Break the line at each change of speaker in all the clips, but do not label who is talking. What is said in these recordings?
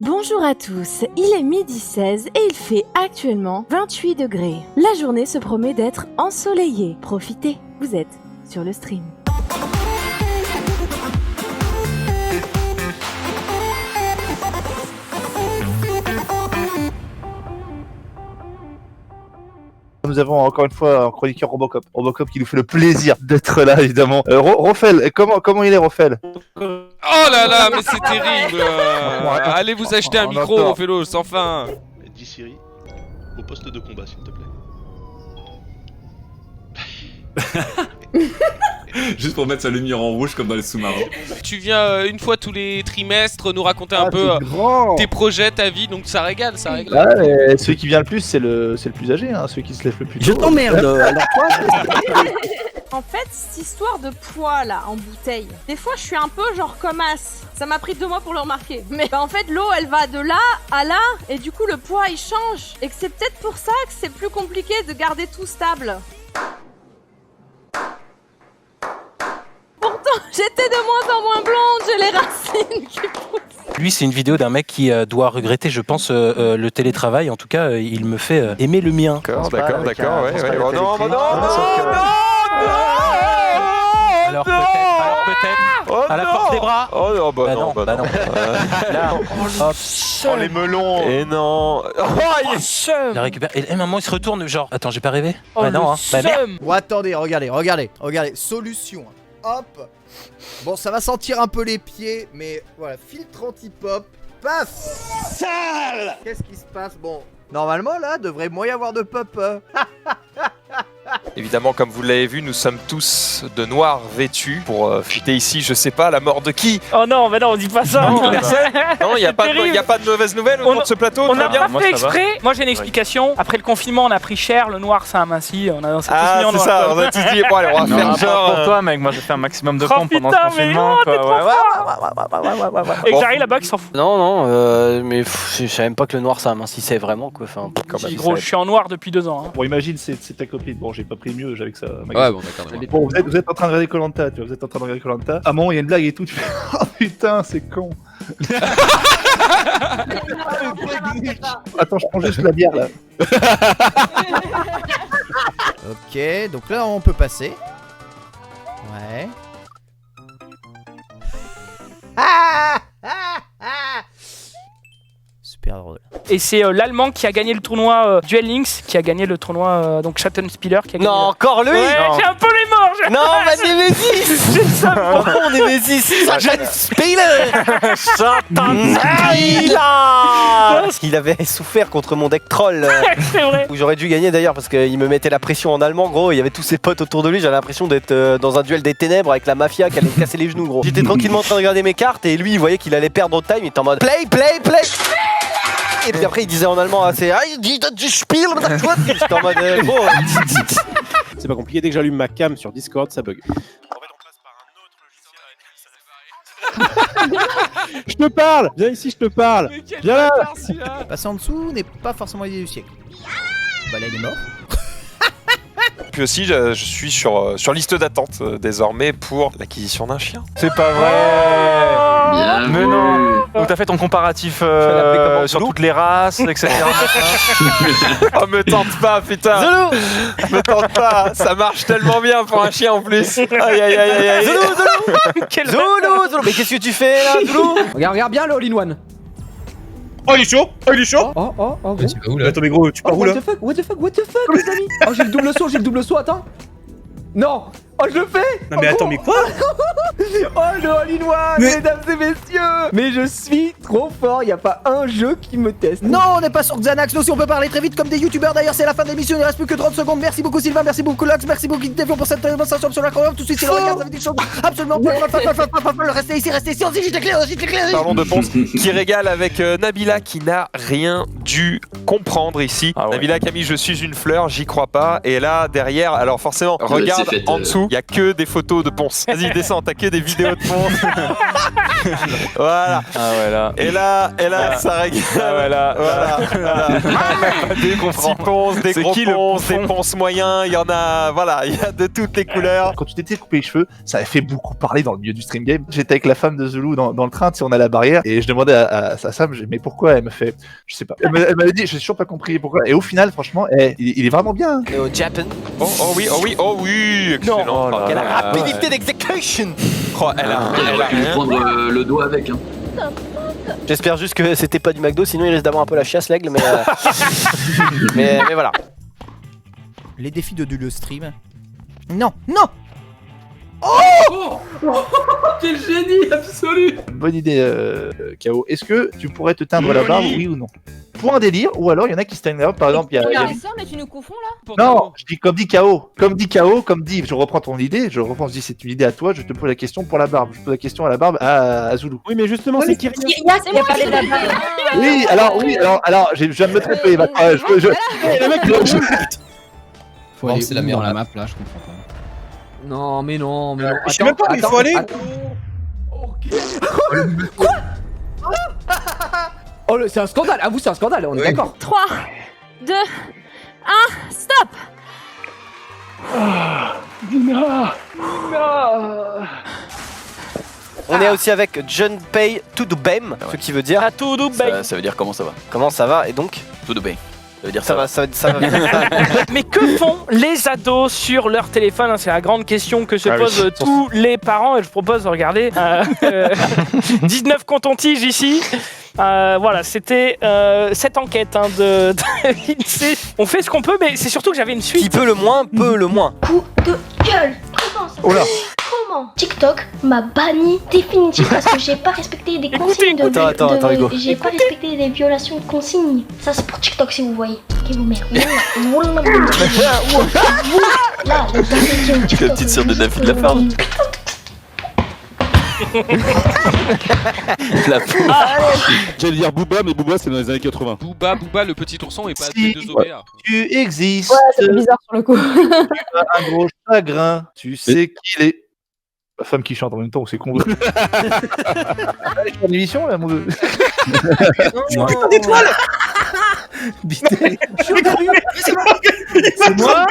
Bonjour à tous, il est midi 16 et il fait actuellement 28 degrés. La journée se promet d'être ensoleillée. Profitez, vous êtes sur le stream.
Nous avons encore une fois un chroniqueur Robocop. Robocop qui nous fait le plaisir d'être là, évidemment. Rophel, comment il est, Rophel?
Oh là là, mais c'est terrible. Allez vous acheter un micro, Ophélo, sans fin.
Dis Siri, au poste de combat, s'il te plaît.
Juste pour mettre sa lumière en rouge comme dans les sous-marins.
Tu viens une fois tous les trimestres nous raconter un peu tes projets, ta vie, donc ça régale, ça régale.
Ouais, mais celui qui vient le plus, c'est le plus âgé, hein, celui qui se lève le plus tôt.
Je t'emmerde. Alors quoi?
En fait, cette histoire de poids là en bouteille, des fois je suis un peu genre comme as. Ça m'a pris 2 mois pour le remarquer. Mais en fait, l'eau elle va de là à là et du coup le poids il change. Et que c'est peut-être pour ça que c'est plus compliqué de garder tout stable. Pourtant, j'étais de moins en moins blonde, j'ai les racines qui poussent.
Lui, c'est une vidéo d'un mec qui doit regretter, je pense, le télétravail. En tout cas, il me fait aimer le mien.
D'accord, ouais. Oh non,
Alors peut-être, à la force des bras.
Oh non, bah non.
Là, hop.
Oh les melons. Et non. Oh,
Il la récupère. Et maman, il se retourne, genre, attends, j'ai pas rêvé. Ouais, non, hein. Bah, merde.
Bon, attendez, regardez. Solution. Hop. Bon, ça va sentir un peu les pieds, mais voilà, filtre anti-pop. Paf. Sale. Qu'est-ce qui se passe? Bon, normalement, là, devrait moins y avoir de pop.
Évidemment, comme vous l'avez vu, nous sommes tous de noir vêtus pour fêter ici, je sais pas, la mort de qui?
Oh non, mais non, on dit pas ça.
Non, personne. Non, il n'y a pas de mauvaise nouvelle autour de ce plateau.
On n'a pas
bien.
fait exprès. Moi, j'ai une explication. Après le confinement, on a pris cher. Le noir, ça amincit. On a
Ah, c'est ça. On a tous dit, bon, allez, on va faire genre.
Pour toi, mec, moi j'ai fait un maximum de
Oh,
pompes pendant
putain,
ce
mais
confinement.
non,
Quoi.
t'es trop fort. Et que j'arrive là-bas qui s'en fout.
Non, mais je savais même pas que le noir ça amincissait vraiment quoi. Enfin,
Si, gros, je suis en noir depuis 2 ans. Hein.
Bon, imagine, c'est ta copine. Bon, j'ai pas pris mieux, j'avais que ça.
Ouais, bon, d'accord.
Bon, vous êtes en train de regarder Koh-Lanta, tu vois, vous êtes en train de regarder Koh-Lanta. À un moment, il y a une blague et tout, tu fais oh putain, c'est con. Attends, je prends juste la bière là.
Ok, donc là, on peut passer. Ouais. Super drôle.
Et c'est l'Allemand qui a gagné le tournoi Duel Links, qui a gagné le tournoi donc Schattenspieler. Qui a gagné
encore lui.
Ouais, j'ai un peu les morts.
Non, mais Némésis. Pourquoi on Némésis? Schattenspieler. Il avait souffert contre mon deck troll.
C'est vrai.
Où j'aurais dû gagner d'ailleurs parce qu'il me mettait la pression en allemand gros. Il y avait tous ses potes autour de lui. J'avais l'impression d'être dans un duel des ténèbres avec la mafia qui allait me casser les genoux gros. J'étais tranquillement en train de regarder mes cartes et lui il voyait qu'il allait perdre au time. Il était en mode play. Et puis après il disait en allemand assez du spiel. J'étais en mode gros.
C'est pas compliqué, dès que j'allume ma cam sur Discord, ça bug. Je te parle. Viens ici, je te parle. Viens là.
Passer en dessous n'est pas forcément l'idée du siècle. Bah là, il est mort.
Puis aussi, je suis sur liste d'attente désormais pour l'acquisition d'un chien.
C'est pas vrai. Mais non. Donc t'as fait ton comparatif sur toutes les races, etc.
Oh, me tente pas, putain.
Zoulou.
Me tente pas. Ça marche tellement bien pour un chien en plus. Aïe.
Zoulou. Mais qu'est-ce que tu fais là, Zoulou?
Regarde bien le all-in-one.
Oh, il est chaud.
Oh, gros.
Tu vas où là?
Attends, mais gros, tu pars où là?
What the fuck, les amis? Oh, j'ai le double saut, attends. Non. Oh, je le fais.
Non, mais attends, mais quoi?
Oh, le all-in-one, mesdames et messieurs. Mais je suis trop fort, y a pas un jeu qui me teste.
Non, on n'est pas sur Xanax, nous si on peut parler très vite comme des youtubeurs. D'ailleurs, c'est la fin de l'émission, il ne reste plus que 30 secondes. Merci beaucoup Sylvain, merci beaucoup Lox, merci beaucoup Dévion pour cette démonstration sur la chrono. Tout de suite, c'est le regard, ça fait des choses absolument restez ici, j'ai des clés.
Parlons de Ponce qui régale avec Nabila qui n'a rien dû comprendre ici.
Ah ouais.
Nabila qui a mis je suis une fleur, j'y crois pas. Et là derrière, alors forcément, regarde en dessous, il y a que des photos de Ponce. Vas-y, descends, t'as que checker des vidéos de fond. Voilà.
Ah ouais, là.
Et là, ça régale.
Ah ouais, là.
Voilà. Des petits ponces, des gros ponces, des ponces moyens, il y en a, voilà, il y a de toutes les couleurs.
Quand tu t'étais coupé les cheveux, ça avait fait beaucoup parler dans le milieu du stream game. J'étais avec la femme de Zulu dans le train, tu sais, on a la barrière, et je demandais à Sam, mais pourquoi? Elle me fait, je sais pas. Elle m'avait dit, j'ai toujours pas compris pourquoi. Et au final, franchement, il est vraiment bien.
Et au Japan.
Oh oui, excellent.
Non, quelle rapidité d'exécution.
Oh, elle a
prendre le doigt avec. Hein.
J'espère juste que c'était pas du McDo, sinon il risque d'avoir un peu la chiasse, l'aigle, mais, mais voilà. Les défis de Dulo Stream. Non.
Oh quel génie absolu.
Bonne idée, KO. Est-ce que tu pourrais te teindre la barbe, oui ou non? Pour un délire, ou alors il y en a qui se teignent la barbe, par exemple, il y a...
ça, mais tu nous confonds là?
Non, je dis comme dit KO, je reprends ton idée, je dis c'est une idée à toi, je te pose la question pour la barbe, je pose la question à la barbe à Zulu.
Oui, mais justement, c'est Kyrian.
C'est moi qui parlé de la barbe.
Alors, je viens de me tromper,
Faut aller dans la map là, je comprends pas. Non, mais non.
Je sais même pas où il faut aller.
Quoi? Oh, c'est un scandale. À vous, c'est un scandale, on est d'accord.
3, 2, 1, stop.
On est aussi avec John Pay Tudubem, ce qui veut dire...
Ça veut dire comment ça va.
Comment ça va, et donc
Tout de bien. Ça veut dire
ça va.
Mais que font les ados sur leur téléphone? C'est la grande question que se posent tous les parents, et je propose de regarder 19 comptes en tige ici. Voilà, c'était cette enquête de l'INSEE. On fait ce qu'on peut, mais c'est surtout que j'avais une suite.
Qui peut le moins, peut le moins.
Coup de gueule.
Oh là.
Comment TikTok m'a banni définitivement parce que j'ai pas respecté des consignes
Attends, Hugo.
J'ai pas respecté des violations de consignes. Ça c'est pour TikTok si vous voyez. Ok, vous merde. Là, le
La petite sœur de David Lafarge.
La
J'allais dire Booba, mais Booba c'est dans les années 80.
Booba, le petit ourson et pas des deux OVA.
Tu existes.
Ouais, c'est bizarre sur le coup.
Tu as un gros chagrin. Tu sais qui il est. La femme qui chante en même temps, c'est con. Allez, je fais une émission là, mon dieu.
Putain d'étoile. C'est moi.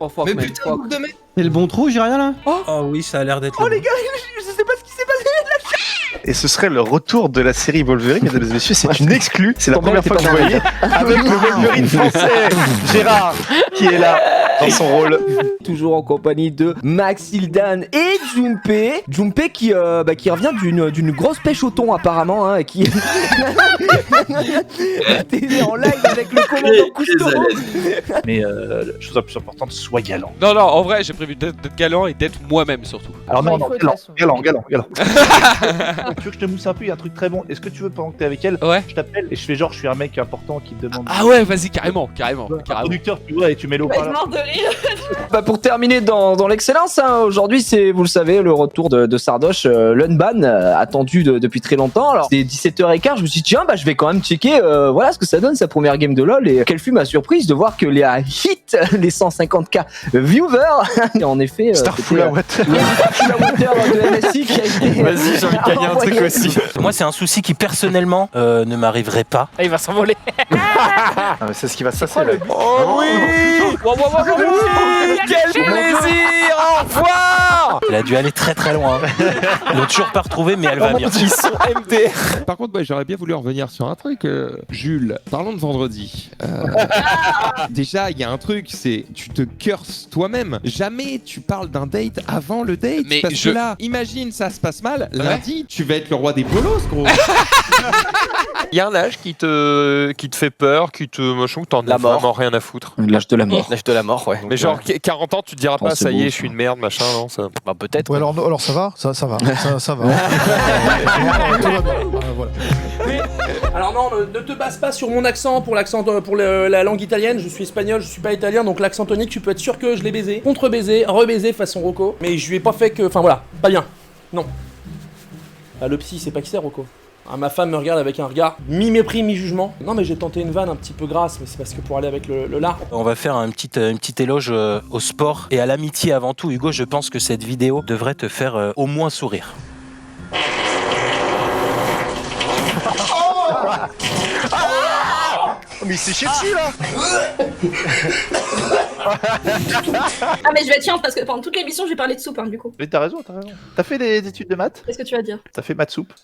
Oh fuck, mais putain, de mec.
C'est le bon trou, j'ai rien là.
Oh
oui, ça a l'air d'être.
Oh les gars, je sais pas ce qui s'est passé.
Et ce serait le retour de la série Wolverine, mesdames et messieurs, c'est une exclue. C'est la première fois que vous voyez avec le Wolverine français, Gérard, qui est là dans son rôle.
Toujours en compagnie de Maxildan et Junpei. Junpei qui revient d'une grosse pêche au thon apparemment, hein, et qui était en live avec le commandant Cousteau.
Mais chose la plus importante, sois galant.
Non, en vrai, j'ai prévu d'être galant et d'être moi-même surtout.
Alors non, galant. Tu veux que je te mousse un peu, il y a un truc très bon. Est-ce que tu veux, pendant que t'es avec elle, je t'appelle et je fais genre je suis un mec important qui te demande...
Ah ouais, vas-y, carrément.
Producteur, tu vois, et tu mets l'eau par là.
Pour terminer dans l'excellence, hein, aujourd'hui c'est, vous le savez, le retour de Sardoche, l'Unban, attendu depuis très longtemps. Alors c'est 17h15, je me suis dit tiens, je vais quand même checker voilà ce que ça donne sa première game de LoL, et quelle fut ma surprise de voir que les hit les 150k viewers. Et en effet,
Starfula Water
de MSI qui a été...
Vas-y, j'ai envie de gagner un truc aussi.
Moi, c'est un souci qui personnellement ne m'arriverait pas.
Ah, il va s'envoler.
Ah, mais c'est ce qui va se passer.
Oh oui.
Quel plaisir. Au revoir. Elle a dû aller très très loin. Ils l'ont toujours pas retrouvée, mais elle va bien.
Ils sont MDR. Par contre, j'aurais bien voulu revenir sur un truc. Jules, parlons de vendredi. Déjà, il y a un truc, c'est tu te curses toi-même. Jamais tu parles d'un date avant le date.
Mais
parce que là, imagine, ça se passe mal. Lundi, tu vas être le roi des bolos, gros.
Il y a un âge qui te fait peur, qui te machin, que t'en as vraiment rien à foutre.
L'âge de la mort.
L'âge de la mort, ouais.
Mais genre 40 ans, tu te diras pas ça y est, je suis une merde, machin, non ça.
Bah peut-être.
Ouais, alors ça va, ça va, ça va.
Voilà. Mais, alors non, ne te base pas sur mon accent pour la langue italienne. Je suis espagnol, je suis pas italien, donc l'accent tonique, tu peux être sûr que je l'ai baisé, contre-baisé, rebaisé façon Rocco. Mais je lui ai pas fait que, enfin voilà, pas bien. Non. Ah, le psy, c'est pas qui c'est Rocco.
Ah, ma femme me regarde avec un regard mi-mépris, mi-jugement. Non, mais j'ai tenté une vanne un petit peu grasse, mais c'est parce que pour aller avec le lard.
On va faire une petite éloge au sport et à l'amitié avant tout. Hugo, je pense que cette vidéo devrait te faire au moins sourire.
Mais c'est chier dessus là.
Ah mais je vais être chiante parce que pendant toute l'émission j'ai parlé de soupe du coup.
Mais t'as raison, t'as raison. T'as fait des études de maths?
Qu'est-ce que tu vas dire?
T'as fait maths soupe?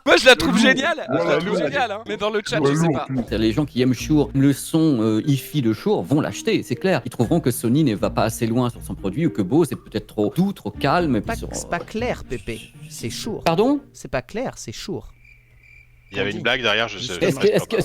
Moi je la trouve géniale. Je la trouve géniale, hein. Mais dans le chat, je sais pas.
Les gens qui aiment Shure, le son hi-fi de Shure vont l'acheter, c'est clair. Ils trouveront que Sony ne va pas assez loin sur son produit ou que Bose c'est peut-être trop doux, trop calme.
C'est pas clair, Pépé. C'est Shure.
Pardon?
C'est pas clair, c'est Shure.
Il y avait une blague derrière, je sais.
Est-ce que